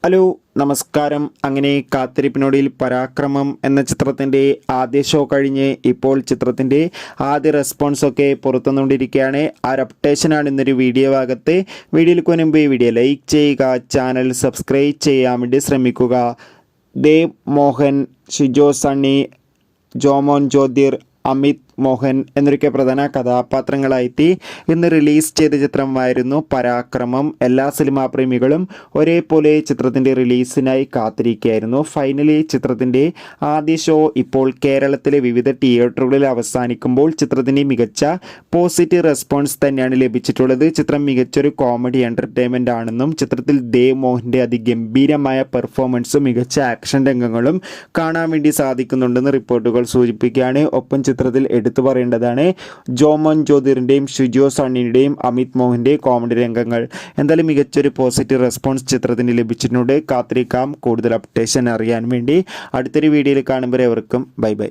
Hello നമസ്കാരം. അങ്ങനെ കാത്തിരിപ്പിനൊടുവിൽ പരാക്രമം എന്ന ചിത്രത്തിൻ്റെ ആദ്യ ഷോ കഴിഞ്ഞ് ഇപ്പോൾ ചിത്രത്തിൻ്റെ ആദ്യ റെസ്പോൺസൊക്കെ പുറത്തുനിന്നുകൊണ്ടിരിക്കുകയാണ്. ആ ഒരു അപ്ഡേഷനാണ് ഇന്നൊരു വീഡിയോ ഭാഗത്ത്. വീഡിയോയിലേക്ക് മുൻപ് ഈ വീഡിയോ ലൈക്ക് ചെയ്യുക, ചാനൽ സബ്സ്ക്രൈബ് ചെയ്യാൻ വേണ്ടി ശ്രമിക്കുക. ദേവ് മോഹൻ, ഷിജോ സണ്ണി, ജോമോൻ ജ്യോതിർ, അമിത് മോഹൻ എന്നൊക്കെ പ്രധാന കഥാപാത്രങ്ങളായിട്ട് ഇന്ന് റിലീസ് ചെയ്ത ചിത്രമായിരുന്നു പരാക്രമം. എല്ലാ സിനിമാ പ്രേമികളും ഒരേപോലെ ചിത്രത്തിൻ്റെ റിലീസിനായി കാത്തിരിക്കുകയായിരുന്നു. ഫൈനലി ചിത്രത്തിൻ്റെ ആദ്യ ഷോ ഇപ്പോൾ കേരളത്തിലെ വിവിധ തിയേറ്ററുകളിൽ അവസാനിക്കുമ്പോൾ ചിത്രത്തിന് മികച്ച പോസിറ്റീവ് റെസ്പോൺസ് തന്നെയാണ് ലഭിച്ചിട്ടുള്ളത്. ചിത്രം മികച്ചൊരു കോമഡി എൻ്റർടൈൻമെൻ്റ് ആണെന്നും ചിത്രത്തിൽ ദേവ് മോഹൻ്റെ അതിഗംഭീരമായ പെർഫോമൻസും മികച്ച ആക്ഷൻ രംഗങ്ങളും കാണാൻ വേണ്ടി സാധിക്കുന്നുണ്ടെന്ന് റിപ്പോർട്ടുകൾ സൂചിപ്പിക്കുകയാണ്. ഒപ്പം ചിത്രത്തിൽ എടുത്തു പറയേണ്ടതാണ് ജോമോൻ ജ്യോതിറിൻ്റെയും ഷിജോ സണ്ണിയുടെയും അമിത് മോഹൻ്റെയും കോമഡി രംഗങ്ങൾ. എന്തായാലും മികച്ചൊരു പോസിറ്റീവ് റെസ്പോൺസ് ചിത്രത്തിന് ലഭിച്ചിട്ടുണ്ട്. കാത്തിരിക്കാം കൂടുതൽ അപ്ഡേഷൻ അറിയാൻ വേണ്ടി. അടുത്തൊരു വീഡിയോയിൽ കാണുമ്പോൾ എവർക്കും ബൈ ബൈ.